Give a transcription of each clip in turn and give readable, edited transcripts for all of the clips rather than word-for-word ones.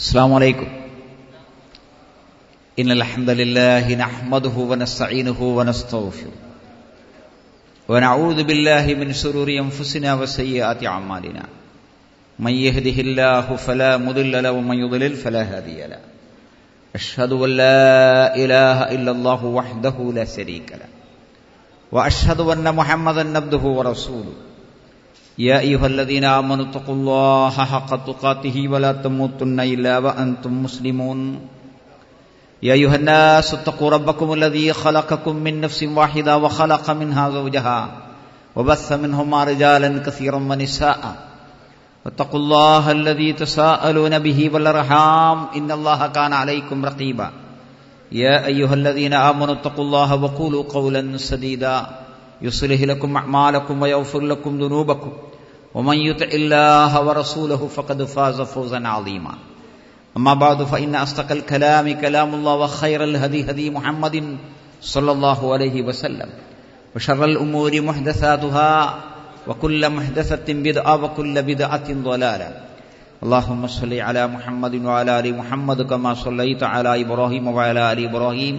السلام عليكم. إن الحمد لله نحمده ونستعينه ونستغفره ونعوذ بالله من شرور أنفسنا وسيئات أعمالنا. من يهده الله فلا مضل له ومن يضلل فلا هادي له. أشهد أن لا إله إلا الله وحده لا شريك له وأشهد أن محمدا عبده ورسوله. يا أيها الذين آمنوا اتقوا الله حق تقاته ولا تموتن إلا وأنتم مسلمون. يا أيها الناس اتقوا ربكم الذي خلقكم من نفس واحدة وخلق منها زوجها وبث منهما رجالا كثيرا ونساء. واتقوا الله الذي تساءلون به والأرحام إن الله كان عليكم رقيبا. يا أيها الذين آمنوا اتقوا الله وقولوا قولا سديدا يصلح لكم أعمالكم ويغفر لكم ذنوبكم ومن يطع الله ورسوله فقد فاز فوزا عظيما. أما بعد فإن أصدق الكلام كلام الله وخير الهدي هدي محمد صلى الله عليه وسلم وشر الأمور محدثاتها وكل محدثة بدعة وكل بدعة ضلالة. اللهم صل على محمد وعلى آل محمد كما صليت على إبراهيم وعلى آل إبراهيم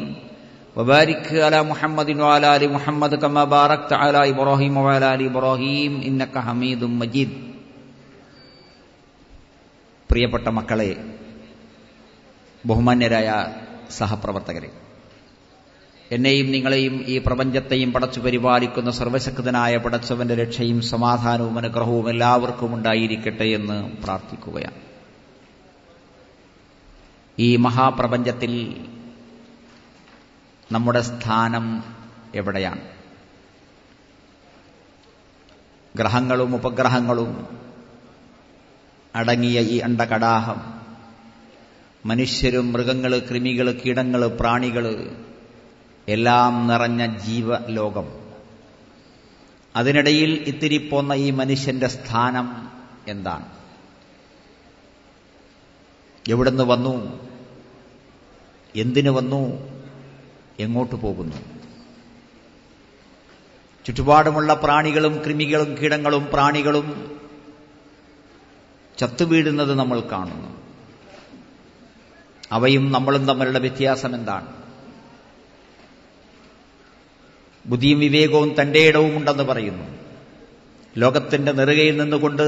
وبارك على محمد وعلى آل محمد كما باركت على إبراهيم وعلى آل إبراهيم إنك حميد مجيد. പ്രിയപ്പെട്ട മക്കളെ, ബഹുമാന്യരായ സഹപ്രവർത്തകരെ, എന്നെയും നിങ്ങളെയും ഈ പ്രപഞ്ചത്തെയും പടച്ചു പരിപാലിക്കുന്ന സർവശക്തനായ പടച്ചവന്റെ രക്ഷയും സമാധാനവും അനുഗ്രഹവും എല്ലാവർക്കും ഉണ്ടായിരിക്കട്ടെ എന്ന് പ്രാർത്ഥിക്കുകയാണ്. ഈ മഹാപ്രപഞ്ചത്തിൽ നമ്മുടെ സ്ഥാനം എവിടെയാണ്? ഗ്രഹങ്ങളും ഉപഗ്രഹങ്ങളും അടങ്ങിയ ഈ അണ്ഡകടാഹം, മനുഷ്യരും മൃഗങ്ങൾ, കൃമികൾ, കീടങ്ങൾ, പ്രാണികൾ എല്ലാം നിറഞ്ഞ ജീവലോകം, അതിനിടയിൽ ഇത്തിരി പോന്ന ഈ മനുഷ്യന്റെ സ്ഥാനം എന്താണ്? എവിടുന്ന് വന്നു? എന്തിനു വന്നു? എങ്ങോട്ട് പോകുന്നു? ചുറ്റുപാടുമുള്ള പ്രാണികളും കൃമികളും കീടങ്ങളും പ്രാണികളും ചത്തുവീഴുന്നത് നമ്മൾ കാണുന്നു. അവയും നമ്മളും തമ്മിലുള്ള വ്യത്യാസം എന്താണ്? ബുദ്ധിയും വിവേകവും തന്റെ ഇടവും ഉണ്ടെന്ന് പറയുന്നു. ലോകത്തിന്റെ നെറുകയിൽ നിന്നുകൊണ്ട്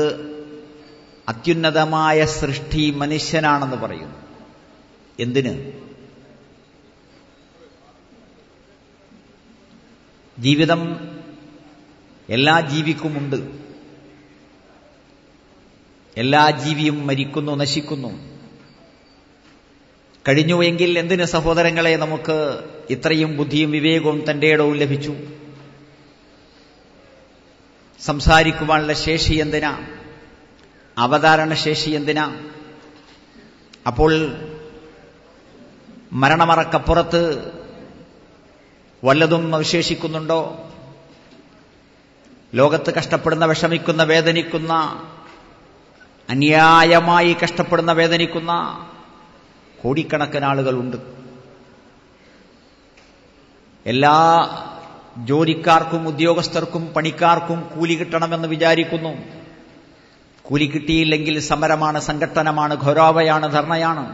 അത്യുന്നതമായ സൃഷ്ടി മനുഷ്യനാണെന്ന് പറയുന്നു. എന്തിന്? ജീവിതം എല്ലാ ജീവിക്കുമുണ്ട്. എല്ലാ ജീവിയും മരിക്കുന്നു, നശിക്കുന്നു. കഴിഞ്ഞുവെങ്കിൽ എന്തിന് സഹോദരങ്ങളെ നമുക്ക് ഇത്രയും ബുദ്ധിയും വിവേകവും തന്റെ ഇടവും ലഭിച്ചു? സംസാരിക്കുവാനുള്ള ശേഷി എന്തിനാ? അവതാരണ ശേഷി എന്തിനാ? അപ്പോൾ മരണമറക്കപ്പുറത്ത് വല്ലതും അവശേഷിക്കുന്നുണ്ടോ? ലോകത്ത് കഷ്ടപ്പെടുന്ന, വിഷമിക്കുന്ന, വേദനിക്കുന്ന, അന്യായമായി കഷ്ടപ്പെടുന്ന, വേദനിക്കുന്ന കോടിക്കണക്കിന് ആളുകളുണ്ട്. എല്ലാ ജോലിക്കാർക്കും, ഉദ്യോഗസ്ഥർക്കും, പണിക്കാർക്കും കൂലി കിട്ടണമെന്ന് വിചാരിക്കുന്നു. കൂലി കിട്ടിയില്ലെങ്കിൽ സമരമാണ്, സംഘട്ടനമാണ്, ഘോരാവയാണ്, ധർണയാണ്.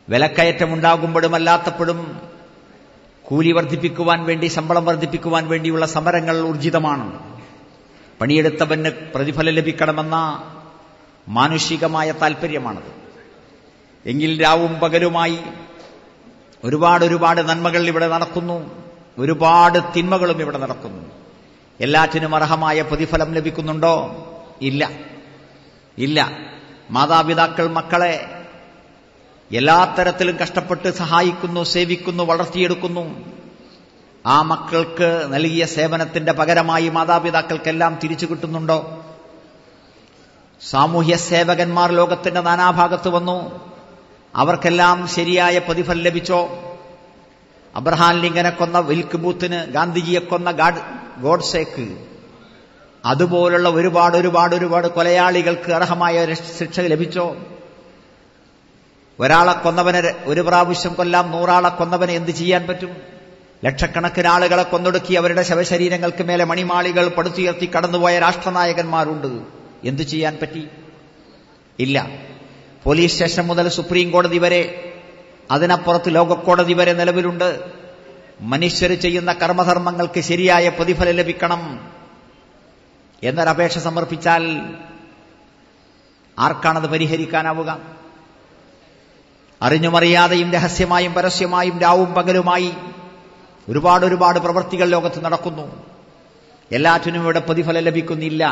വിലക്കയറ്റമുണ്ടാകുമ്പോഴും അല്ലാത്തപ്പോഴും കൂലി വർദ്ധിപ്പിക്കുവാൻ വേണ്ടി, ശമ്പളം വർദ്ധിപ്പിക്കുവാൻ വേണ്ടിയുള്ള സമരങ്ങൾ ഊർജിതമാണ്. പണിയെടുത്തവന് പ്രതിഫലം ലഭിക്കണമെന്ന മാനുഷികമായ താൽപ്പര്യമാണത്. എങ്കിൽ രാവും പകലുമായി ഒരുപാട് നന്മകൾ ഇവിടെ നടക്കുന്നു, ഒരുപാട് തിന്മകളും ഇവിടെ നടക്കുന്നു. എല്ലാറ്റിനും അർഹമായ പ്രതിഫലം ലഭിക്കുന്നുണ്ടോ? ഇല്ല. മാതാപിതാക്കൾ മക്കളെ എല്ലാ തരത്തിലും കഷ്ടപ്പെട്ട് സഹായിക്കുന്നു, സേവിക്കുന്നു, വളർത്തിയെടുക്കുന്നു. ആ മക്കൾക്ക് നൽകിയ സേവനത്തിന്റെ പകരമായി മാതാപിതാക്കൾക്കെല്ലാം തിരിച്ചു കിട്ടുന്നുണ്ടോ? സാമൂഹ്യ സേവകന്മാർ ലോകത്തിന്റെ നാനാഭാഗത്ത് വന്നു. അവർക്കെല്ലാം ശരിയായ പ്രതിഫലം ലഭിച്ചോ? അബ്രഹാം ലിങ്കനെ കൊന്ന വിൽക്ക് ബൂത്തിന്, ഗാന്ധിജിയെ കൊന്ന ഗോഡ്സേക്ക്, അതുപോലുള്ള ഒരുപാട് കൊലയാളികൾക്ക് അർഹമായ ശിക്ഷ ലഭിച്ചോ? ഒരാളെ കൊന്നവനെ ഒരു പ്രാവശ്യം കൊല്ലാം, 100 ആളെ കൊന്നവനെ എന്ത് ചെയ്യാൻ പറ്റും? ലക്ഷക്കണക്കിന് ആളുകളെ കൊന്നൊടുക്കി അവരുടെ ശവശരീരങ്ങൾക്ക് മേലെ മണിമാളികൾ പടുത്തുയർത്തി കടന്നുപോയ രാഷ്ട്രനായകന്മാരുണ്ട്. എന്തു ചെയ്യാൻ പറ്റി? ഇല്ല. പോലീസ് സ്റ്റേഷൻ മുതൽ സുപ്രീം കോടതി വരെ, അതിനപ്പുറത്ത് ലോകക്കോടതി വരെ നിലവിലുണ്ട്. മനുഷ്യർ ചെയ്യുന്ന കർമ്മധർമ്മങ്ങൾക്ക് ശരിയായ പ്രതിഫലം ലഭിക്കണം എന്നൊരപേക്ഷ സമർപ്പിച്ചാൽ ആർക്കാണത് പരിഹരിക്കാനാവുക? അറിഞ്ഞുമറിയാതെയും രഹസ്യമായും പരസ്യമായും രാവും പകലുമായി ഒരുപാട് പ്രവൃത്തികൾ ലോകത്ത് നടക്കുന്നു. എല്ലാറ്റിനും ഇവിടെ പ്രതിഫലം ലഭിക്കുന്നില്ല.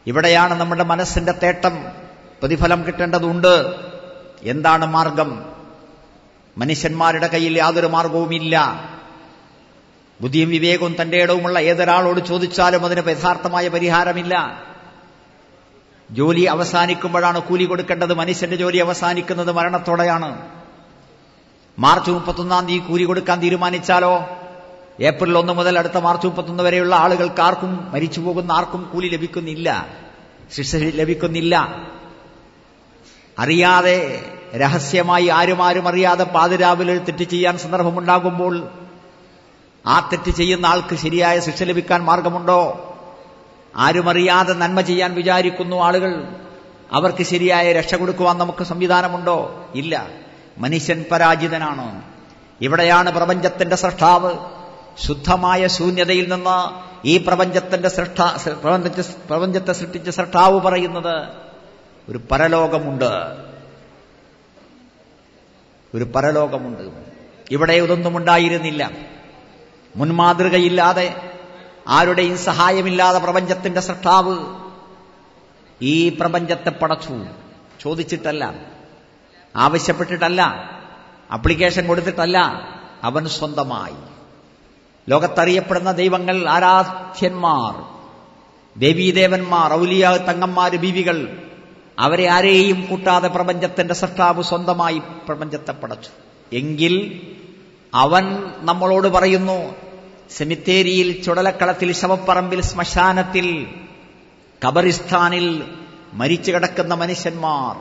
ഇവിടെയാണ് നമ്മുടെ മനസ്സിന്റെ തേട്ടം. പ്രതിഫലം കിട്ടേണ്ടതുണ്ട്. എന്താണ് മാർഗം? മനുഷ്യന്മാരുടെ കയ്യിൽ യാതൊരു മാർഗവുമില്ല. ബുദ്ധിയും വിവേകവും തന്റെ ഇടവുമുള്ള ഏതൊരാളോട് ചോദിച്ചാലും അതിന് യഥാർത്ഥമായ പരിഹാരമില്ല. ജോലി അവസാനിക്കുമ്പോഴാണ് കൂലി കൊടുക്കേണ്ടത്. മനുഷ്യന്റെ ജോലി അവസാനിക്കുന്നത് മരണത്തോടെയാണ്. മാർച്ച് 31 തീയതി കൂലി കൊടുക്കാൻ തീരുമാനിച്ചാലോ ഏപ്രിൽ 1 മുതൽ അടുത്ത മാർച്ച് 31 വരെയുള്ള ആളുകൾക്ക് ആർക്കും, മരിച്ചു പോകുന്ന ആർക്കും കൂലി ലഭിക്കുന്നില്ല, ശിക്ഷ ലഭിക്കുന്നില്ല. അറിയാതെ, രഹസ്യമായി, ആരും അറിയാതെ പാതിരാവിലെ തെറ്റ് ചെയ്യാൻ സന്ദർഭമുണ്ടാകുമ്പോൾ ആ തെറ്റ് ചെയ്യുന്ന ആൾക്ക് ശരിയായ ശിക്ഷ ലഭിക്കാൻ മാർഗമുണ്ടോ? ആരുമറിയാതെ നന്മ ചെയ്യാൻ വിചാരിക്കുന്നു ആളുകൾ, അവർക്ക് ശരിയായ രക്ഷ കൊടുക്കുവാൻ നമുക്ക് സംവിധാനമുണ്ടോ? ഇല്ല. മനുഷ്യൻ പരാജിതനാണ്. ഇവിടെയാണ് പ്രപഞ്ചത്തിന്റെ സൃഷ്ടാവ് ശുദ്ധമായ ശൂന്യതയിൽ നിന്ന് ഈ പ്രപഞ്ചത്തെ സൃഷ്ടിച്ച സൃഷ്ടാവ് പറയുന്നത് ഒരു പരലോകമുണ്ട്. ഇവിടെ ഇതൊന്നും ഉണ്ടായിരുന്നില്ല. മുൻമാതൃകയില്ലാതെ, ആരുടെയും സഹായമില്ലാതെ പ്രപഞ്ചത്തിന്റെ സൃഷ്ടാവ് ഈ പ്രപഞ്ചത്തെ പടച്ചു. ചോദിച്ചിട്ടല്ല, ആവശ്യപ്പെട്ടിട്ടല്ല, അപ്ലിക്കേഷൻ കൊടുത്തിട്ടല്ല, അവൻ സ്വന്തമായി. ലോകത്തറിയപ്പെടുന്ന ദൈവങ്ങൾ, ആരാധ്യന്മാർ, ദേവീദേവന്മാർ, ഔലിയ, തങ്ങന്മാര്, ബീവികൾ, അവരെ ആരെയും കൂട്ടാതെ പ്രപഞ്ചത്തിന്റെ സൃഷ്ടാവ് സ്വന്തമായി പ്രപഞ്ചത്തെ പടച്ചു. എങ്കിൽ അവൻ നമ്മളോട് പറയുന്നു, സെമിത്തേരിയിൽ, ചുടലക്കളത്തിൽ, ശവപ്പറമ്പിൽ, ശ്മശാനത്തിൽ, ഖബറിസ്ഥാനിൽ മരിച്ചു കിടക്കുന്ന മനുഷ്യന്മാർ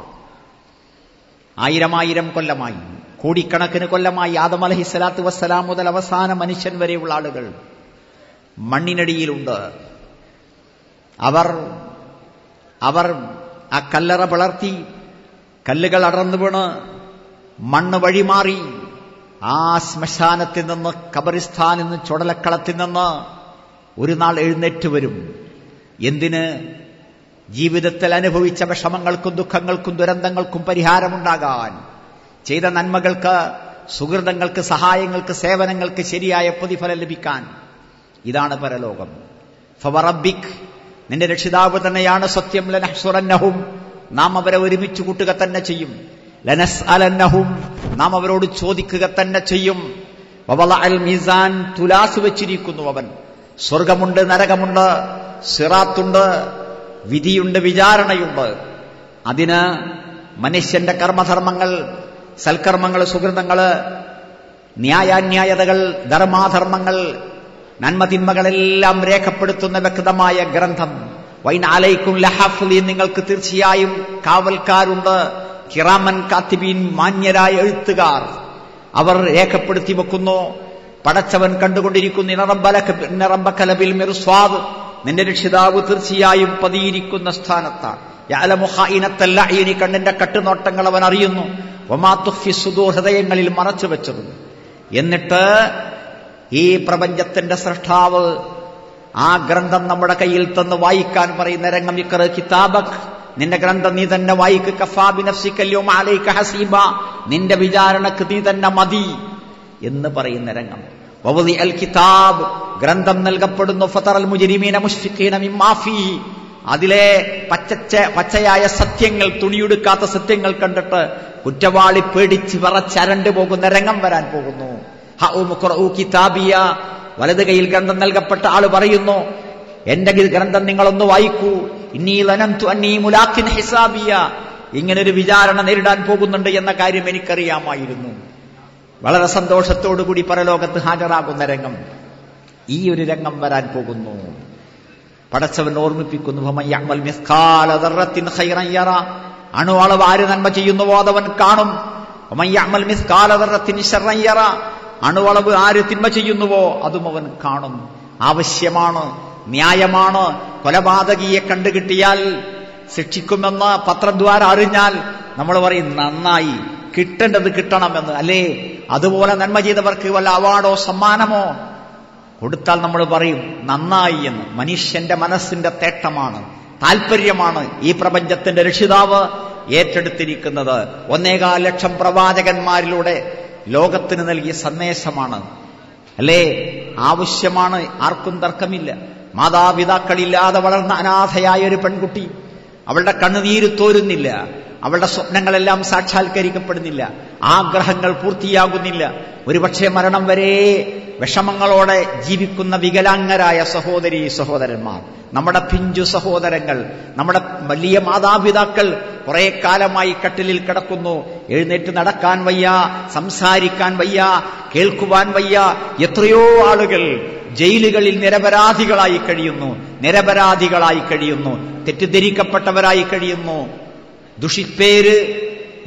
1000 കൊല്ലമായി, കോടിക്കണക്കിന് കൊല്ലമായി, ആദം അലൈഹിസ്സലാത്തു വസ്സലാം മുതൽ അവസാന മനുഷ്യൻ വരെയുള്ള ആളുകൾ മണ്ണിനടിയിലുണ്ട്. അവർ ആ കല്ലറ പിളർത്തി, കല്ലുകൾ അടർന്നു വീണ്, മണ്ണ് വഴിമാറി ആ ശ്മശാനത്തിൽ നിന്ന്, ഖബറിസ്ഥാനിൽ നിന്ന്, ചുടലക്കളത്തിൽ നിന്ന് ഒരു നാൾ എഴുന്നേറ്റ് വരും. എന്തിന്? ജീവിതത്തിൽ അനുഭവിച്ച വിഷമങ്ങൾക്കും ദുഃഖങ്ങൾക്കും ദുരന്തങ്ങൾക്കും പരിഹാരമുണ്ടാകാൻ, ചെയ്ത നന്മകൾക്ക്, സുഹൃതങ്ങൾക്ക്, സഹായങ്ങൾക്ക്, സേവനങ്ങൾക്ക് ശരിയായ പ്രതിഫലം ലഭിക്കാൻ. ഇതാണ് പരലോകം. ഫവറബ്ബിക്, നിന്റെ രക്ഷിതാവ് തന്നെയാണ് സത്യം. ലനഹ്സുറന്നഹും, നാം അവരെ ഒരുമിച്ച് കൂട്ടുക തന്നെ ചെയ്യും. ലനസ്അലന്നഹും, നാം അവരോട് ചോദിക്കുക തന്നെ ചെയ്യും. വവളഅൽ മീസാൻ, തുലാസ് വെച്ചിരിക്കുന്നു അവൻ. സ്വർഗമുണ്ട്, നരകമുണ്ട്, സിറാത്തുണ്ട്, വിധിയുണ്ട്, വിചാരണയുണ്ട്. അതിന് മനുഷ്യന്റെ കർമ്മധർമ്മങ്ങൾ, സൽക്കർമ്മങ്ങൾ, സുഹൃതങ്ങള്, ന്യായാന്യായതകൾ, ധർമാധർമ്മങ്ങൾ, നന്മതിന്മകളെല്ലാം രേഖപ്പെടുത്തുന്ന വ്യക്തമായ ഗ്രന്ഥം. വൈൻ അലൈക്കും ലഹഫ്ളീൻ, നിങ്ങൾക്ക് തീർച്ചയായും കാവൽക്കാരുണ്ട്. കിറാമൻ കാത്തിബീൻ, മാന്യരായ എഴുത്തുകാർ, അവർ രേഖപ്പെടുത്തി വെക്കുന്നു. പടച്ചവൻ കണ്ടുകൊണ്ടിരിക്കുന്നു. ഇന്ന റബ്ബക ലബിൽ മിർസ്വാദ്, നിന്റെ രക്ഷിതാവ് തീർച്ചയായും പതിയിരിക്കുന്ന സ്ഥാനത്താണ്. യഅലമു ഖായിനത്തൽ അയ്യുനി, കണ്ണിന്റെ കട്ടുനോട്ടങ്ങൾ അവൻ അറിയുന്നു. വമാ തുഖ്ഫി സുദൂർ, ഹൃദയങ്ങളിൽ മറച്ചു വെച്ചത്. എന്നിട്ട് ഈ പ്രപഞ്ചത്തിന്റെ സൃഷ്ടാവ് ആ ഗ്രന്ഥം നമ്മുടെ കയ്യിൽ തന്ന് വായിക്കാൻ പറയുന്ന രംഗം. ഇഖ്റ കിതാബക്, നിന്റെ ഗ്രന്ഥം നീ തന്നെ വായിക്ക്. കഫാ ബിനഫ്സിക അൽയൗമ അലൈക ഹസീബ, നിന്റെ വിചാരണക്ക് നീ തന്നെ മതി എന്ന് പറയുന്ന രംഗം. വവദി അൽ കിതാബ്, ഗ്രന്ഥം നൽകപ്പെടുന്നു. ഫതറൽ മുജ്രിമീന മുശ്ഫിഖീന മിമ്മാ ഫീഹി, അതിലെ പച്ചയായ സത്യങ്ങൾ, തുണിയെടുക്കാത്ത സത്യങ്ങൾ കണ്ടിട്ട് കുറ്റവാളി പേടിച്ച് വിറച്ചരണ്ടു പോകുന്ന രംഗം വരാൻ പോകുന്നു. കിതാബിയ, വലത് കൈയിൽ ഗ്രന്ഥം നൽകപ്പെട്ട ആള് പറയുന്നു, എന്റെ ഗ്രന്ഥം നിങ്ങളൊന്ന് വായിക്കൂ. ഇന്നീ ലനന്തു അന്നീ മുലാഖിൻ ഹിസാബിയ, ഇങ്ങനൊരു വിചാരണ നേരിടാൻ പോകുന്നുണ്ട് എന്ന കാര്യം എനിക്കറിയാമായിരുന്നു. വളരെ സന്തോഷത്തോടുകൂടി പരലോകത്ത് ഹാജരാകുന്ന രംഗം, ഈ ഒരു രംഗം വരാൻ പോകുന്നു. പടച്ചവൻ ഓർമ്മിപ്പിക്കുന്നു, ഫമയ്യഅമൽ മിസ്കാല ദർറത്തിൻ ഖൈറൻ യറ, അണുവളവ് ആര് നന്മ ചെയ്യുന്നുവോ അതവൻ കാണും. വമയ്യഅമൽ മിസ്കാല ദർറത്തിൻ ശർറൻ യറ, അണുവളവ് ആര് തിന്മ ചെയ്യുന്നുവോ അതും അവൻ കാണും. ആവശ്യമാണ്, ന്യായമാണ്. കൊലപാതകിയെ കണ്ടുകിട്ടിയാൽ ശിക്ഷിക്കുമെന്ന് പത്രദ്വാര അറിഞ്ഞാൽ നമ്മൾ പറയും നന്നായി, കിട്ടേണ്ടത് കിട്ടണമെന്ന്, അല്ലേ? അതുപോലെ നന്മ ചെയ്തവർക്ക് വല്ല അവാർഡോ സമ്മാനമോ കൊടുത്താൽ നമ്മൾ പറയും നന്നായി എന്ന്. മനുഷ്യന്റെ മനസ്സിന്റെ തേട്ടമാണ്, താല്പര്യമാണ് ഈ പ്രപഞ്ചത്തിന്റെ രക്ഷിതാവ് ഏറ്റെടുത്തിരിക്കുന്നത്. 1.25 ലക്ഷം പ്രവാചകന്മാരിലൂടെ ലോകത്തിന് നൽകിയ സന്ദേശമാണ്, അല്ലേ? ആവശ്യമാണ്, ആർക്കും തർക്കമില്ല. മാതാപിതാക്കളില്ലാതെ വളർന്ന അനാഥയായ ഒരു പെൺകുട്ടി, അവളുടെ കണ്ണുനീര് തോരുന്നില്ല, അവളുടെ സ്വപ്നങ്ങളെല്ലാം സാക്ഷാത്കരിക്കപ്പെടുന്നില്ല, ആഗ്രഹങ്ങൾ പൂർത്തിയാകുന്നില്ല. ഒരുപക്ഷെ മരണം വരെ വിഷമങ്ങളോടെ ജീവിക്കുന്ന വികലാംഗരായ സഹോദരീ സഹോദരന്മാർ, നമ്മുടെ പിഞ്ചു സഹോദരങ്ങൾ, നമ്മുടെ വലിയ മാതാപിതാക്കൾ കുറെ കാലമായി കട്ടിലിൽ കിടക്കുന്നു. എഴുന്നേറ്റ് നടക്കാൻ വയ്യ, സംസാരിക്കാൻ വയ്യ, കേൾക്കുവാൻ വയ്യ. എത്രയോ ആളുകൾ ജയിലുകളിൽ നിരപരാധികളായി കഴിയുന്നു, തെറ്റിദ്ധരിക്കപ്പെട്ടവരായി കഴിയുന്നു. ദുഷിപ്പേര്,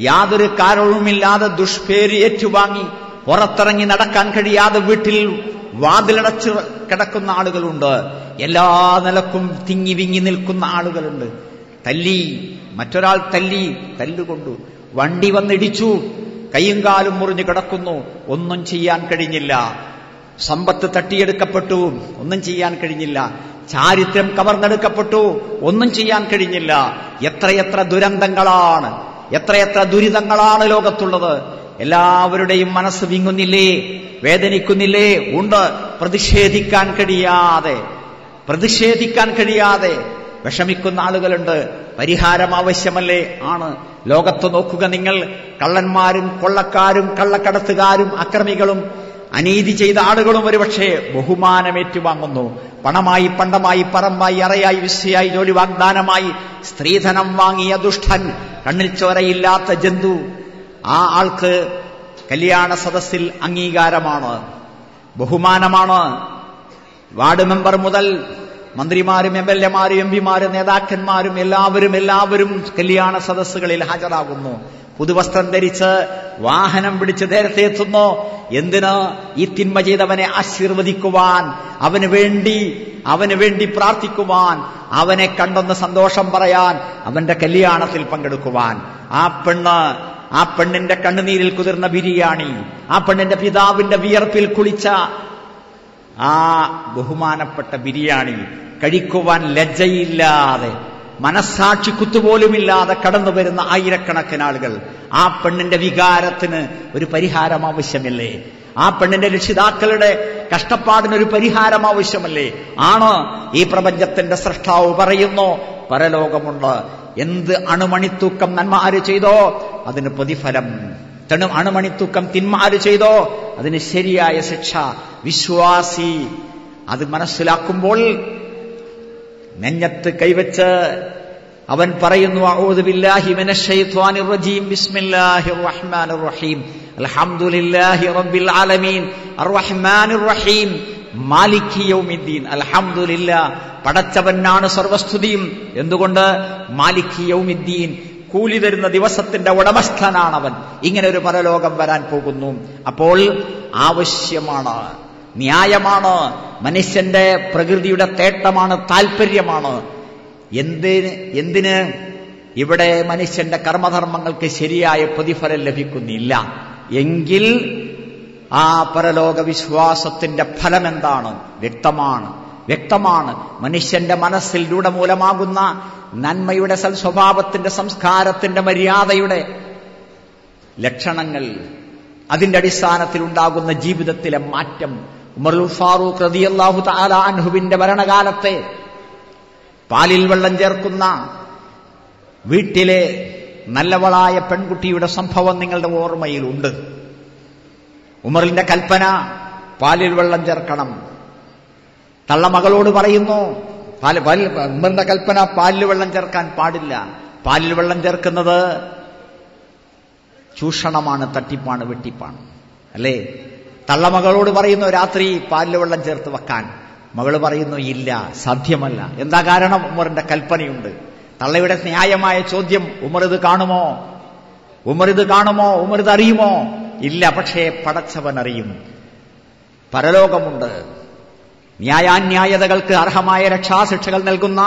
യാതൊരു കാരണവുമില്ലാതെ ദുഷ്പേര് ഏറ്റുവാങ്ങി പുറത്തിറങ്ങി നടക്കാൻ കഴിയാതെ വീട്ടിൽ വാതിലടച്ച് കിടക്കുന്ന ആളുകളുണ്ട്. എല്ലാ നിലക്കും തിങ്ങി വിങ്ങി നിൽക്കുന്ന ആളുകളുണ്ട്. മറ്റൊരാൾ തല്ലുകൊണ്ടു, വണ്ടി വന്നിടിച്ചു, കൈയും കാലും മുറിഞ്ഞു കിടക്കുന്നു, ഒന്നും ചെയ്യാൻ കഴിഞ്ഞില്ല. സമ്പത്ത് തട്ടിയെടുക്കപ്പെട്ടു, ഒന്നും ചെയ്യാൻ കഴിഞ്ഞില്ല. ചാരിത്രം കവർന്നെടുക്കപ്പെട്ടു, ഒന്നും ചെയ്യാൻ കഴിഞ്ഞില്ല. എത്രയെത്ര ദുരന്തങ്ങളാണ്, എത്രയെത്ര ദുരിതങ്ങളാണ് ലോകത്തുള്ളത്. എല്ലാവരുടെയും മനസ്സ് വിങ്ങുന്നില്ലേ, വേദനിക്കുന്നില്ലേ? ഉണ്ട്. പ്രതിഷേധിക്കാൻ കഴിയാതെ വിഷമിക്കുന്ന ആളുകളുണ്ട്. പരിഹാരം ആവശ്യമല്ലേ? ആണ്. ലോകത്ത് നോക്കുക നിങ്ങൾ, കള്ളന്മാരും കൊള്ളക്കാരും കള്ളക്കടത്തുകാരും അക്രമികളും അനീതി ചെയ്ത ആളുകളും ഒരുപക്ഷെ ബഹുമാനം ഏറ്റുവാങ്ങുന്നു. പണമായി, പണ്ടമായി, പറമ്പായി, അറയായി, വിസ്യയായി, ജോലി വാഗ്ദാനമായി സ്ത്രീധനം വാങ്ങിയ ദുഷ്ടൻ, കണ്ണിൽ ചോരയില്ലാത്ത ജന്തു, ആ ആൾക്ക് കല്യാണ സദസ്സിൽ അംഗീകാരമാണ്, ബഹുമാനമാണ്. വാർഡ് മെമ്പർ മുതൽ മന്ത്രിമാരും MLA മാരും MP മാരും നേതാക്കന്മാരും എല്ലാവരും കല്യാണ സദസ്സുകളിൽ ഹാജരാകുന്നു. പുതുവസ്ത്രം ധരിച്ച് വാഹനം പിടിച്ച് നേരത്തെ എത്തുന്നു. എന്തിന്? ഈ തിന്മ ചെയ്തവനെ ആശീർവദിക്കുവാൻ, അവന് വേണ്ടി പ്രാർത്ഥിക്കുവാൻ, അവനെ കണ്ടൊന്ന് സന്തോഷം പറയാൻ, അവന്റെ കല്യാണത്തിൽ പങ്കെടുക്കുവാൻ. ആ പെണ്ണിന്റെ കണ്ണുനീരിൽ കുതിർന്ന ബിരിയാണി, ആ പെണ്ണിന്റെ പിതാവിന്റെ വിയർപ്പിൽ കുളിച്ച ആ ബഹുമാനപ്പെട്ട ബിരിയാണി കഴിക്കുവാൻ ലജ്ജയില്ലാതെ, മനസ്സാക്ഷി കുത്തുപോലുമില്ലാതെ കടന്നു വരുന്ന ആയിരക്കണക്കിന് ആളുകൾ. ആ പെണ്ണിന്റെ വികാരത്തിന് ഒരു പരിഹാരം ആവശ്യമില്ലേ? ആ പെണ്ണിന്റെ രക്ഷിതാക്കളുടെ കഷ്ടപ്പാടിനൊരു പരിഹാരം ആവശ്യമല്ലേ? ആണ്. ഈ പ്രപഞ്ചത്തിന്റെ സൃഷ്ടാവ് പറയുന്നു, പരലോകമുണ്ട്. എന്ത് അണുമണിത്തൂക്കം നന്മ ആര് ചെയ്തോ അതിന് പ്രതിഫലം, അണുമണിത്തൂക്കം തിന്മ ആര് ചെയ്തോ അതിന് ശരിയായ ശിക്ഷ. വിശ്വാസി അത് മനസ്സിലാക്കുമ്പോൾ നെഞ്ഞത്ത് കൈവച്ച് അവൻ പറയുന്നു, അഊദു ബില്ലാഹി മിനശ് ശൈത്വാനിർ റജീം, ബിസ്മില്ലാഹിർ റഹ്മാനിർ റഹീം, അൽഹംദുലില്ലാഹി റബ്ബിൽ ആലമീൻ, അർറഹ്മാനിർ റഹീം, മാലികി യൗമിദ്ദീൻ. അൽഹംദുലില്ലാഹ്, പടച്ചവനാണ് സർവസ്തുതിയും. എന്തുകൊണ്ട്? മാലികി യൗമിദ്ദീൻ, കൂലി തരുന്ന ദിവസത്തിന്റെ ഉടമസ്ഥനാണവൻ. ഇങ്ങനെ ഒരു പരലോകം വരാൻ പോകുന്നു. അപ്പോൾ ആവശ്യമാണ്, ന്യായമാണ്, മനുഷ്യന്റെ പ്രകൃതിയുടെ തേട്ടമാണ്, താല്പര്യമാണ്. എന്തിന് ഇവിടെ മനുഷ്യന്റെ കർമ്മധർമ്മങ്ങൾക്ക് ശരിയായ പ്രതിഫലം ലഭിക്കുന്നില്ല എങ്കിൽ ആ പരലോക വിശ്വാസത്തിന്റെ ഫലം എന്താണ്? വ്യക്തമാണ്. മനുഷ്യന്റെ മനസ്സിൽ രൂഢമൂലമാകുന്ന നന്മയുടെ, സൽസ്വഭാവത്തിന്റെ, സംസ്കാരത്തിന്റെ, മര്യാദയുടെ ലക്ഷണങ്ങൾ, അതിന്റെ അടിസ്ഥാനത്തിൽ ഉണ്ടാകുന്ന ജീവിതത്തിലെ മാറ്റം. ഉമർ ഫാറൂഖ് റളിയല്ലാഹു തആല അൻഹുവിന്റെ ഭരണകാലത്തെ പാലിൽ വെള്ളം ചേർക്കുന്ന വീട്ടിലെ നല്ലവളായ പെൺകുട്ടിയുടെ സംഭവം നിങ്ങളുടെ ഓർമ്മയിലുണ്ട്. ഉമറിന്റെ കൽപ്പന, പാലിൽ വെള്ളം ചേർക്കണം. തള്ളമകളോട് പറയുന്നു, ഉമറിന്റെ കൽപ്പന, പാലിൽ വെള്ളം ചേർക്കാൻ പാടില്ല. പാലിൽ വെള്ളം ചേർക്കുന്നത് ചൂഷണമാണ്, തട്ടിപ്പാണ്, വെട്ടിപ്പാണ്, അല്ലേ? തള്ളമകളോട് പറയുന്നു രാത്രി പാലിൽ വെള്ളം ചേർത്ത് വെക്കാൻ. മകള് പറയുന്നു ഇല്ല, സാധ്യമല്ല. എന്താ കാരണം? ഉമറിന്റെ കൽപ്പനയുണ്ട്. തള്ളയുടെ ന്യായമായ ചോദ്യം, ഉമർ ഇത് കാണുമോ? ഉമർ ഇത് അറിയുമോ? ഇല്ല, പക്ഷേ പടച്ചവൻ അറിയും. പരലോകമുണ്ട്. ന്യായാന്യായതകൾക്ക് അർഹമായ രക്ഷാശിക്ഷകൾ നൽകുന്ന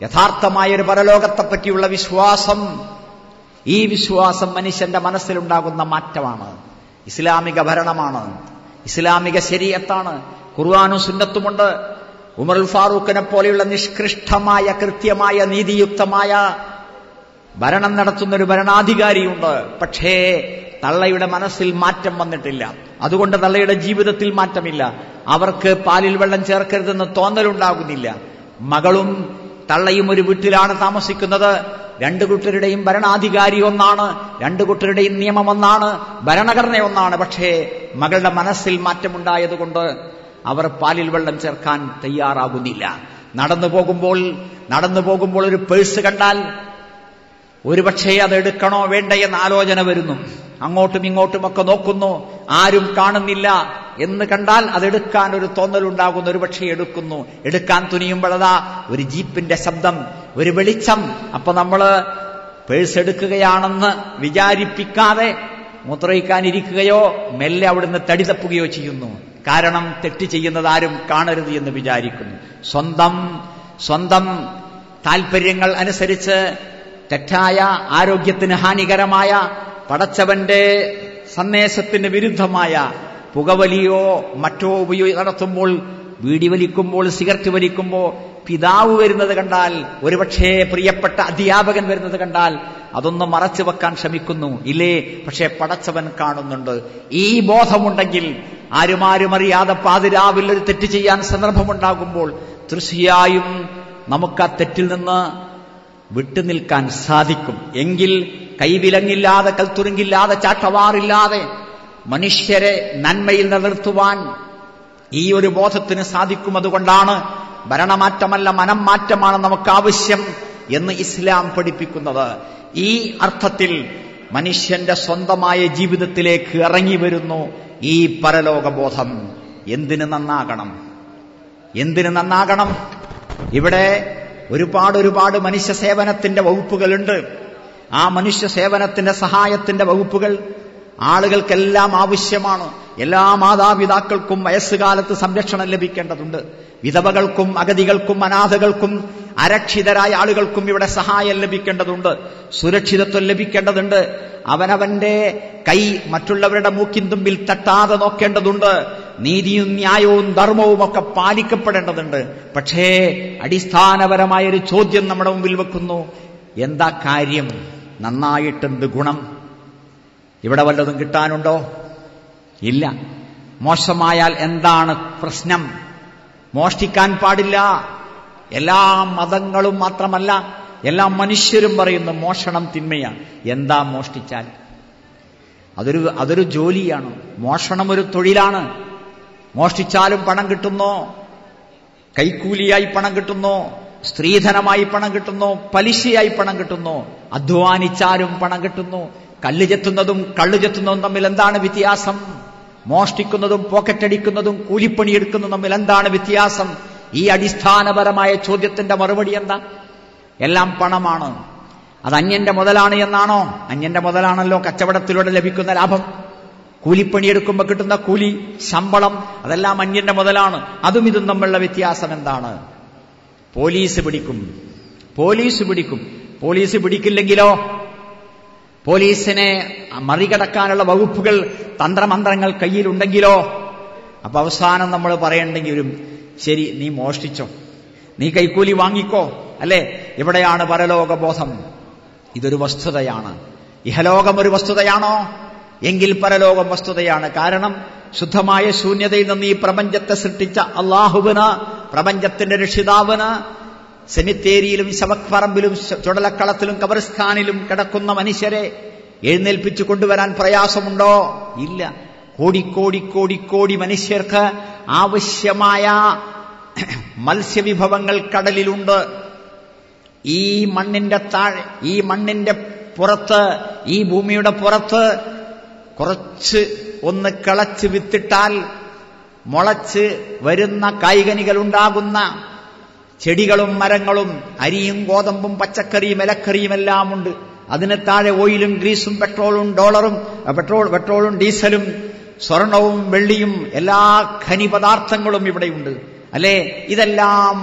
യഥാർത്ഥമായൊരു പരലോകത്തെപ്പറ്റിയുള്ള വിശ്വാസം, ഈ വിശ്വാസം മനുഷ്യന്റെ മനസ്സിലുണ്ടാകുന്ന മാറ്റമാണ്. ഇസ്ലാമിക ഭരണമാണ്, ഇസ്ലാമിക ശരീഅത്താണ്, ഖുർആനും സുന്നത്തുമുണ്ട്. ഉമറുൽ ഫാറൂഖിനെ പോലെയുള്ള നിഷ്കൃഷ്ടമായ കൃത്യമായ നീതിയുക്തമായ ഭരണം നടത്തുന്നൊരു ഭരണാധികാരിയുണ്ട്. പക്ഷേ തള്ളയുടെ മനസ്സിൽ മാറ്റം വന്നിട്ടില്ല. അതുകൊണ്ട് തള്ളയുടെ ജീവിതത്തിൽ മാറ്റമില്ല. അവർക്ക് പാലിൽ വെള്ളം ചേർക്കരുതെന്ന് തോന്നലുണ്ടാകുന്നില്ല. മകളും തള്ളയും ഒരു വീട്ടിലാണ് താമസിക്കുന്നത്. രണ്ടു കൂട്ടരുടെയും ഭരണാധികാരി ഒന്നാണ്, രണ്ടു കൂട്ടരുടെയും നിയമം ഒന്നാണ്, ഭരണഘടന ഒന്നാണ്. പക്ഷേ മകളുടെ മനസ്സിൽ മാറ്റമുണ്ടായതുകൊണ്ട് അവർ പാലിൽ വെള്ളം ചേർക്കാൻ തയ്യാറാകുന്നില്ല. നടന്നു പോകുമ്പോൾ ഒരു പേഴ്സ് കണ്ടാൽ ഒരുപക്ഷേ അത് എടുക്കണോ വേണ്ടയെന്ന് ആലോചന വരുന്നു. അങ്ങോട്ടും ഇങ്ങോട്ടുമൊക്കെ നോക്കുന്നു, ആരും കാണുന്നില്ല എന്ന് കണ്ടാൽ അതെടുക്കാൻ ഒരു തോന്നലുണ്ടാകുന്നു. ഒരുപക്ഷെ എടുക്കാൻ തുനിയുമ്പോഴതാ ഒരു ജീപ്പിന്റെ ശബ്ദം, ഒരു വെളിച്ചം. അപ്പൊ നമ്മള് പേഴ്സ് എടുക്കുകയാണെന്ന് വിചാരിപ്പിക്കാതെ മൂത്രയിക്കാനിരിക്കുകയോ മെല്ലെ അവിടുന്ന് തടി തപ്പുകയോ ചെയ്യുന്നു. കാരണം തെറ്റ് ചെയ്യുന്നത് ആരും കാണരുത് എന്ന് വിചാരിക്കുന്നു. സ്വന്തം താൽപര്യങ്ങൾ അനുസരിച്ച് തെറ്റായ, ആരോഗ്യത്തിന് ഹാനികരമായ, പടച്ചവന്റെ സന്ദേശത്തിന് വിരുദ്ധമായ പുകവലിയോ മറ്റോ നടത്തുമ്പോൾ, വീടി വലിക്കുമ്പോൾ, സിഗരറ്റ് വലിക്കുമ്പോൾ പിതാവ് വരുന്നത് കണ്ടാൽ, ഒരുപക്ഷേ പ്രിയപ്പെട്ട അധ്യാപകൻ വരുന്നത് കണ്ടാൽ അതൊന്ന് മറച്ചു വെക്കാൻ ശ്രമിക്കുന്നു, ഇല്ലേ? പക്ഷേ പടച്ചവൻ കാണുന്നുണ്ട്. ഈ ബോധമുണ്ടെങ്കിൽ ആരും അറിയാതെ പാതിരാവിൽ ഒരു തെറ്റ് ചെയ്യാൻ സന്ദർഭമുണ്ടാകുമ്പോൾ തീർച്ചയായും നമുക്ക് ആ തെറ്റിൽ നിന്ന് വിട്ടുനിൽക്കാൻ സാധിക്കും. എങ്കിൽ കൈവിലങ്ങില്ലാതെ, കൽത്തുരുങ്ങില്ലാതെ, ചാട്ടവാറില്ലാതെ മനുഷ്യരെ നന്മയിൽ നിലനിർത്തുവാൻ ഈ ഒരു ബോധത്തിന് സാധിക്കും. അതുകൊണ്ടാണ് ഭരണമാറ്റമല്ല മനം മാറ്റമാണ് നമുക്ക് ആവശ്യം എന്ന് ഇസ്ലാം പഠിപ്പിക്കുന്നത്. ഈ അർത്ഥത്തിൽ മനുഷ്യന്റെ സ്വന്തമായ ജീവിതത്തിലേക്ക് ഇറങ്ങി വരുന്നു ഈ പരലോകബോധം. എന്തിന് നന്നാകണം? ഇവിടെ ഒരുപാട് മനുഷ്യ സേവനത്തിന്റെ വകുപ്പുകളുണ്ട്. ആ മനുഷ്യ സേവനത്തിന്റെ സഹായത്തിന്റെ വകുപ്പുകൾ ആളുകൾക്കെല്ലാം ആവശ്യമാണ്. എല്ലാ മാതാപിതാക്കൾക്കും വയസ്സുകാലത്ത് സംരക്ഷണം ലഭിക്കേണ്ടതുണ്ട്. വിധവകൾക്കും അഗതികൾക്കും അനാഥകൾക്കും അരക്ഷിതരായ ആളുകൾക്കും ഇവിടെ സഹായം ലഭിക്കേണ്ടതുണ്ട്. സുരക്ഷിതത്വം ലഭിക്കേണ്ടതുണ്ട്. അവനവന്റെ കൈ മറ്റുള്ളവരുടെ മൂക്കിൻ തുമ്പിൽ തട്ടാതെ നോക്കേണ്ടതുണ്ട്. നീതിയും ന്യായവും ധർമ്മവും ഒക്കെ പാലിക്കപ്പെടേണ്ടതുണ്ട്. പക്ഷേ അടിസ്ഥാനപരമായൊരു ചോദ്യം നമ്മുടെ മുമ്പിൽ വെക്കുന്നു: എന്താ കാര്യം? നന്നായിട്ടെന്ത് ഗുണം? ഇവിടെ വല്ലതും കിട്ടാനുണ്ടോ? ഇല്ല. മോശമായാൽ എന്താണ് പ്രശ്നം? മോഷ്ടിക്കാൻ പാടില്ല. എല്ലാ മതങ്ങളും മാത്രമല്ല, എല്ലാ മനുഷ്യരും പറയുന്നു മോഷണം തിന്മയാണ്. എന്താ മോഷ്ടിച്ചാൽ? അതൊരു ജോലിയാണ്. മോഷണം ഒരു തൊഴിലാണ്. മോഷ്ടിച്ചാലും പണം കിട്ടുന്നു, കൈക്കൂലിയായി പണം കിട്ടുന്നു, സ്ത്രീധനമായി പണം കിട്ടുന്നു, പലിശയായി പണം കിട്ടുന്നു. അധ്വാനിച്ചാലും പണം കിട്ടുന്നു. കല്ല് ചെത്തുന്നതും കള്ളു ചെത്തുന്നതും തമ്മിൽ എന്താണ് വ്യത്യാസം? മോഷ്ടിക്കുന്നതും പോക്കറ്റടിക്കുന്നതും കൂലിപ്പണിയെടുക്കുന്നതും തമ്മിൽ എന്താണ് വ്യത്യാസം? ഈ അടിസ്ഥാനപരമായ ചോദ്യത്തിന്റെ മറുപടി എന്താ? എല്ലാം പണമാണ്. അത് അന്യന്റെ മുതലാണ് എന്നാണോ? അന്യന്റെ മുതലാണല്ലോ കച്ചവടത്തിലൂടെ ലഭിക്കുന്ന ലാഭം. കൂലിപ്പണിയെടുക്കുമ്പോൾ കിട്ടുന്ന കൂലി, ശമ്പളം, അതെല്ലാം അന്യന്റെ മുതലാണ്. അതും ഇതും തമ്മിലുള്ള വ്യത്യാസം എന്താണ്? പോലീസ് പിടിക്കും. പോലീസ് പിടിക്കില്ലെങ്കിലോ? പോലീസിനെ മറികടക്കാനുള്ള വകുപ്പുകൾ, തന്ത്രമന്ത്രങ്ങൾ കയ്യിലുണ്ടെങ്കിലോ? അപ്പൊ അവസാനം നമ്മൾ പറയേണ്ടെങ്കിൽ വരും, ശരി, നീ മോഷ്ടിച്ചോ, നീ കൈക്കൂലി വാങ്ങിക്കോ, അല്ലെ? ഇവിടെയാണ് പരലോകബോധം. ഇതൊരു വസ്തുതയാണ്. ഇഹലോകം ഒരു വസ്തുതയാണോ? എങ്കിൽ പരലോകം വസ്തുതയാണ്. കാരണം ശുദ്ധമായ ശൂന്യതയിൽ നിന്ന് ഈ പ്രപഞ്ചത്തെ സൃഷ്ടിച്ച അള്ളാഹുവിന്, പ്രപഞ്ചത്തിന്റെ രക്ഷിതാവിന്, സെമിത്തേരിയിലും ശവപ്പറമ്പിലും ചുടലക്കളത്തിലും കബറിസ്ഥാനിലും കിടക്കുന്ന മനുഷ്യരെ എഴുന്നേൽപ്പിച്ചു കൊണ്ടുവരാൻ പ്രയാസമുണ്ടോ? ഇല്ല. കോടി മനുഷ്യർക്ക് ആവശ്യമായ മത്സ്യവിഭവങ്ങൾ കടലിലുണ്ട്. ഈ മണ്ണിന്റെ താഴെ, ഈ മണ്ണിന്റെ പുറത്ത്, ഈ ഭൂമിയുടെ പുറത്ത് കുറച്ച് ഒന്ന് കിളച്ച് വിത്തിട്ടാൽ മുളച്ച് വരുന്ന കായ്കനികൾ ഉണ്ടാകുന്ന ചെടികളും മരങ്ങളും, അരിയും ഗോതമ്പും പച്ചക്കറിയും ഇലക്കറിയും എല്ലാം ഉണ്ട്. അതിന് താഴെ ഓയിലും ഗ്രീസും പെട്രോളും ഡീസലും സ്വർണവും വെള്ളിയും എല്ലാ ഖനിപദാർത്ഥങ്ങളും ഇവിടെയുണ്ട്, അല്ലേ? ഇതെല്ലാം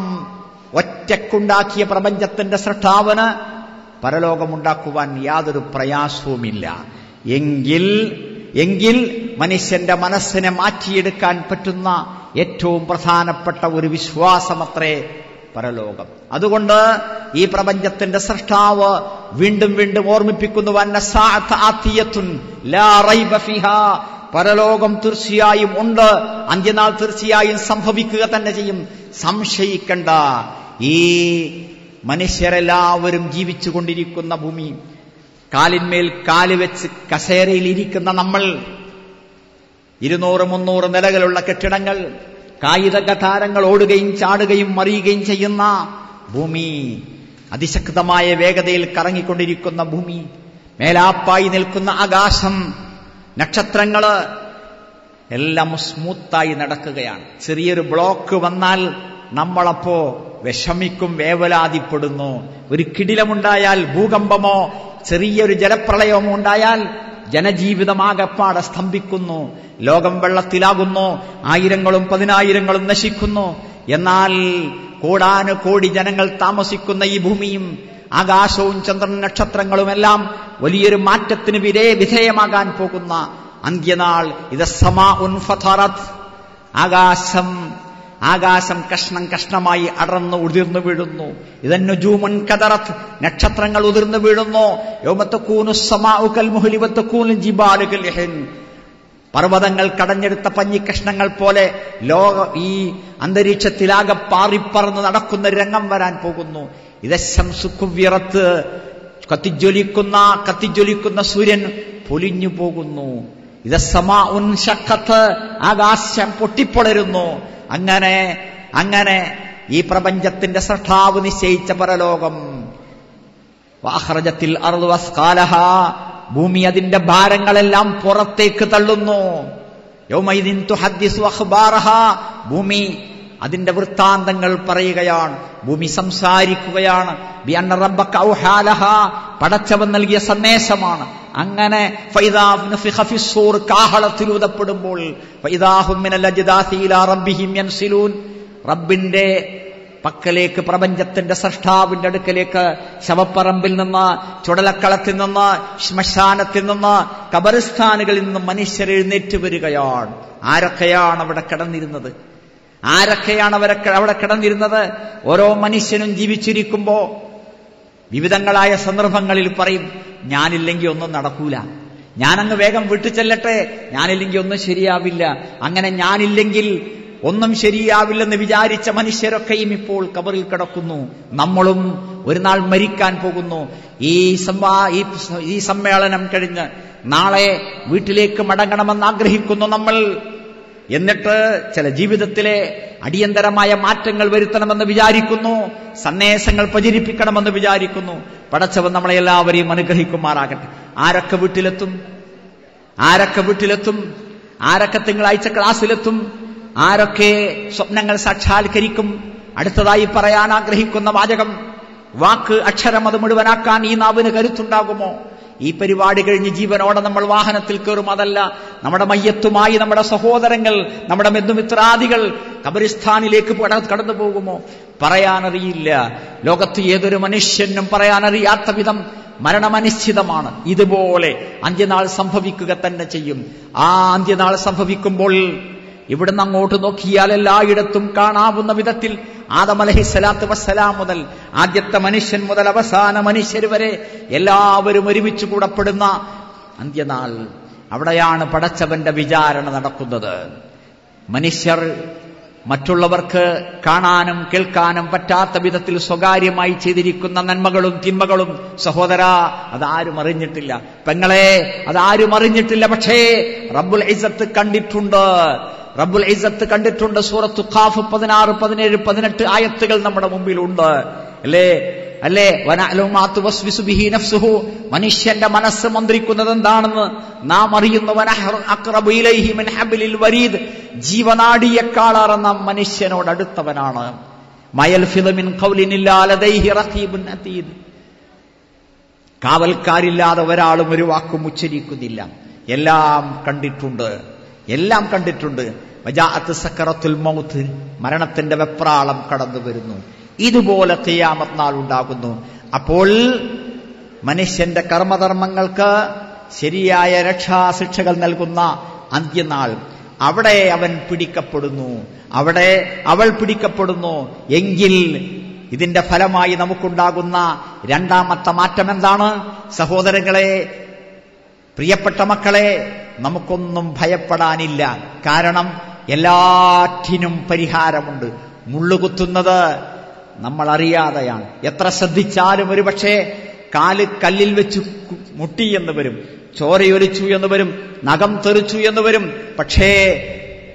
ഒറ്റക്കുണ്ടാക്കിയ പ്രപഞ്ചത്തിന്റെ സൃഷ്ടാവിന് പരലോകമുണ്ടാക്കുവാൻ യാതൊരു പ്രയാസവുമില്ല. എങ്കിൽ മനുഷ്യന്റെ മനസ്സിനെ മാറ്റിയെടുക്കാൻ പറ്റുന്ന ഏറ്റവും പ്രധാനപ്പെട്ട ഒരു വിശ്വാസമത്രേ പരലോകം. അതുകൊണ്ട് ഈ പ്രപഞ്ചത്തിന്റെ സൃഷ്ടാവ് വീണ്ടും വീണ്ടും ഓർമ്മിപ്പിക്കുന്നു, പരലോകം തീർച്ചയായും ഉണ്ട്, അന്ത്യനാൾ തീർച്ചയായും സംഭവിക്കുക തന്നെ ചെയ്യും, സംശയിക്കണ്ട. ഈ മനുഷ്യരെല്ലാവരും ജീവിച്ചുകൊണ്ടിരിക്കുന്ന ഭൂമി, കാലിന്മേൽ കാല് വെച്ച് കസേരയിലിരിക്കുന്ന നമ്മൾ, 200-300 നിലകളുള്ള കെട്ടിടങ്ങൾ, കായിക താരങ്ങൾ ഓടുകയും ചാടുകയും മറിയുകയും ചെയ്യുന്ന ഭൂമി, അതിശക്തമായ വേഗതയിൽ കറങ്ങിക്കൊണ്ടിരിക്കുന്ന ഭൂമി, മേലാപ്പായി നിൽക്കുന്ന ആകാശം, നക്ഷത്രങ്ങള് എല്ലാം സ്മൂത്തായി നടക്കുകയാണ്. ചെറിയൊരു ബ്ലോക്ക് വന്നാൽ നമ്മളപ്പോ വിഷമിക്കും, വേവലാതിപ്പെടുന്നു. ഒരു കിടിലമുണ്ടായാൽ, ഭൂകമ്പമോ ചെറിയൊരു ജലപ്രളയമോ ഉണ്ടായാൽ ജനജീവിതമാകപ്പാടെ സ്തംഭിക്കുന്നു, ലോകം വെള്ളത്തിലാകുന്നു, 1000-ങ്ങളും 10,000-ങ്ങളും നശിക്കുന്നു. എന്നാൽ കോടാനുകോടി ജനങ്ങൾ താമസിക്കുന്ന ഈ ഭൂമിയും ആകാശവും ചന്ദ്രൻ നക്ഷത്രങ്ങളുമെല്ലാം വലിയൊരു മാറ്റത്തിന് വിധേയമാകാൻ പോകുന്ന അന്ത്യനാൾ. ഇദസ്സമാഉൻ ഫതറത്, ആകാശം കഷ്ണം കഷ്ണമായി അടർന്ന് ഉതിർന്നു വീഴുന്നു. ഇദന്നുജൂമുൻ കദറത്, നക്ഷത്രങ്ങൾ ഉതിർന്നു വീഴുന്നു. യൗമ തകൂനുസ് സമാഉ കൽമുഹ്ലി വതകൂനുൽ ജിബാലു കൽഹിൻ, പർവ്വതങ്ങൾ കടഞ്ഞെടുത്ത പഞ്ഞിക്കഷ്ണങ്ങൾ പോലെ ഈ അന്തരീക്ഷത്തിലാകെ പാറിപ്പറന്ന് നടക്കുന്ന രംഗം വരാൻ പോകുന്നു. ഇദശംസു കുവ്വിറത്ത്, കത്തിജ്വലിക്കുന്ന സൂര്യൻ പൊലിഞ്ഞു പോകുന്നു. ഇദസ്സമാഉൻ ശഖത്ത്, ആകാശം പൊട്ടിപ്പൊളരുന്നു. അങ്ങനെ ഈ പ്രപഞ്ചത്തിന്റെ സൃഷ്ടാവ് നിശ്ചയിച്ച പരലോകം. വഅഖ്റജത്തിൽ അർളു അസ്ഖാലഹാ, ഭൂമി അതിന്റെ ഭാരങ്ങളെല്ലാം പുറത്തേക്ക് തള്ളുന്നു. യൗമൈദിൻ തുഹദ്ദിസു അഖ്ബാറഹാ, ഭൂമി അതിന്റെ വൃത്താന്തങ്ങൾ പറയുകയാണ്, ഭൂമി സംസാരിക്കുകയാണ്. ബിഅന്ന റബ്ബക ഔഹാലഹാ, പടച്ചവൻ നൽകിയ സന്ദേശമാണ്. അങ്ങനെ ഫൈദാ നുഫിഖ ഫിസ്സൂർ, കാഹളത്തിൽ ഊതപ്പെടുമ്പോൾ ഫൈദാഹും മിനൽ അജ്ദാസി ഇലാ റബ്ബിഹിം യൻസിലൂൻ, റബ്ബിന്റെ പക്കലേക്ക്, പ്രപഞ്ചത്തിന്റെ സൃഷ്ടാവിന്റെ അടുക്കലേക്ക് ശവപ്പറമ്പിൽ നിന്ന്, ചുടലക്കളത്തിൽ നിന്ന്, ശ്മശാനത്തിൽ നിന്ന്, ഖബറിസ്ഥാനുകളിൽ നിന്ന് മനുഷ്യർ എഴുന്നേറ്റ് വരികയാണ്. ആരൊക്കെയാണ് അവിടെ കിടന്നിരുന്നത്? അവിടെ കിടന്നിരുന്നത്? ഓരോ മനുഷ്യനും ജീവിച്ചിരിക്കുമ്പോ വിവിധങ്ങളായ സന്ദർഭങ്ങളിൽ പറയും, ഞാനില്ലെങ്കിൽ ഒന്നും നടക്കൂല, ഞാനങ്ങ് വേഗം വിട്ടു ചെല്ലട്ടെ, ഞാനില്ലെങ്കിൽ ഒന്നും ശരിയാവില്ല. അങ്ങനെ ഞാനില്ലെങ്കിൽ ഒന്നും ശരിയാവില്ലെന്ന് വിചാരിച്ച മനുഷ്യരൊക്കെയും ഇപ്പോൾ ഖബറിൽ കിടക്കുന്നു. നമ്മളും ഒരു നാൾ മരിക്കാൻ പോകുന്നു. ഈ സമ്മേളനം കഴിഞ്ഞ് നാളെ വീട്ടിലേക്ക് മടങ്ങണമെന്ന് ആഗ്രഹിക്കുന്നു നമ്മൾ. എന്നിട്ട് ചില ജീവിതത്തിലെ അടിയന്തരമായ മാറ്റങ്ങൾ വരുത്തണമെന്ന് വിചാരിക്കുന്നു, സന്ദേശങ്ങൾ പ്രചരിപ്പിക്കണമെന്ന് വിചാരിക്കുന്നു. പടച്ചവൻ നമ്മളെ എല്ലാവരെയും അനുഗ്രഹിക്കുമാറാകട്ടെ. ആരൊക്കെ വീട്ടിലെത്തും? ആരൊക്കെ തിങ്കളാഴ്ച ക്ലാസ്സിലെത്തും? ആരൊക്കെ സ്വപ്നങ്ങൾ സാക്ഷാത്കരിക്കും? അടുത്തതായി പറയാൻ ആഗ്രഹിക്കുന്ന വാചകം, വാക്ക്, അക്ഷരം, അത് മുഴുവനാക്കാൻ ഈ നാവിന് കരുത്തുണ്ടാകുമോ? ഈ പരിപാടി കഴിഞ്ഞ് ജീവനോടെ നമ്മൾ വാഹനത്തിൽ കയറും. അതല്ല, നമ്മുടെ മയ്യത്തുമായി നമ്മുടെ സഹോദരങ്ങൾ, നമ്മുടെ ബന്ധുമിത്രാദികൾ ഖബറിസ്ഥാനിലേക്ക് കടന്നു പോകുമോ? പറയാനറിയില്ല. ലോകത്ത് ഏതൊരു മനുഷ്യനും പറയാനറിയാത്ത വിധം മരണമനിശ്ചിതമാണ്. ഇതുപോലെ അന്ത്യനാൾ സംഭവിക്കുക തന്നെ ചെയ്യും. ആ അന്ത്യനാൾ സംഭവിക്കുമ്പോൾ ഇവിടുന്ന് അങ്ങോട്ട് നോക്കിയാൽ എല്ലായിടത്തും കാണാവുന്ന വിധത്തിൽ ആദം അലൈഹിസ്സലാത്തു വസ്സലാം മുതൽ ആദ്യത്തെ മനുഷ്യൻ മുതൽ അവസാന മനുഷ്യർ വരെ എല്ലാവരും ഒരുമിച്ച് കൂടപ്പെടുന്ന അന്ത്യനാൾ. അവിടെയാണ് പടച്ചവന്റെ വിചാരണ നടക്കുന്നത്. മനുഷ്യർ മറ്റുള്ളവർക്ക് കാണാനും കേൾക്കാനും പറ്റാത്ത വിധത്തിൽ സ്വകാര്യമായി ചെയ്തിരിക്കുന്ന നന്മകളും തിന്മകളും സഹോദരാ, അതാരും അറിഞ്ഞിട്ടില്ല. പെങ്ങളെ, അതാരും അറിഞ്ഞിട്ടില്ല. പക്ഷേ റബ്ബുൽ ഇസ്സത്ത് കണ്ടിട്ടുണ്ട്. സൂറത്തു ഖാഫ് 16, 17, 18 ആയത്തുകൾ നമ്മുടെ മുമ്പിലുണ്ട്. അല്ലേ? വനഅലമാതു വസ്വിസു ബിഹി നഫ്സുഹു, മനുഷ്യന്റെ മനസ്സ് മന്ത്രിക്കുന്നത് എന്താണെന്ന് നാം അറിയുന്നു. അഖ്റബു ഇലൈഹി മിൻ ഹബ്ലിൽ വരീദ്, ജീവനാടിയേക്കാളേറെ നാം മനുഷ്യനോട് അടുത്തവനാണ്. മയൽഫിദു മിൻ ഖൗലിൻ ഇല്ലാ ലദൈഹി റഖീബുൻ അതീദ്, കാവൽക്കാരില്ലാതെ ഒരാളും ഒരു വാക്കും ഉച്ചരിക്കുന്നില്ല. എല്ലാം കണ്ടിട്ടുണ്ട്. വജാഅത്ത് സക്കറത്തുൽ മൗത്ത്, മരണത്തിന്റെ വെപ്രാളം കടന്നു വരുന്നു. ഇതുപോലെ ഖിയാമത്ത് നാൾ ഉണ്ടാകുന്നു. അപ്പോൾ മനുഷ്യന്റെ കർമ്മധർമ്മങ്ങൾക്ക് ശരിയായ രക്ഷാശിക്ഷകൾ നൽകുന്ന അന്ത്യനാൾ, അവിടെ അവൻ പിടിക്കപ്പെടുന്നു, അവിടെ അവൾ പിടിക്കപ്പെടുന്നു. എങ്കിൽ ഇതിന്റെ ഫലമായി നമുക്കുണ്ടാകുന്ന രണ്ടാമത്തെ മാറ്റം എന്താണ്? സഹോദരങ്ങളെ, പ്രിയപ്പെട്ട മക്കളെ, നമുക്കൊന്നും ഭയപ്പെടാനില്ല. കാരണം എല്ലാറ്റിനും പരിഹാരമുണ്ട്. മുള്ളുകുത്തുന്നത് നമ്മൾ അറിയാതെയാണ്. എത്ര ശ്രദ്ധിച്ചാലും ഒരുപക്ഷെ കാല് കല്ലിൽ വെച്ച് മുട്ടി എന്ന് വരും, ചോരയൊലിച്ചു എന്ന് വരും, നഖം തെറിച്ചു എന്ന് വരും. പക്ഷേ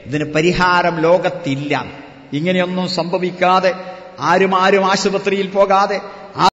ഇതിന് പരിഹാരം ലോകത്തില്ല. ഇങ്ങനെയൊന്നും സംഭവിക്കാതെ, ആരും ആശുപത്രിയിൽ പോകാതെ,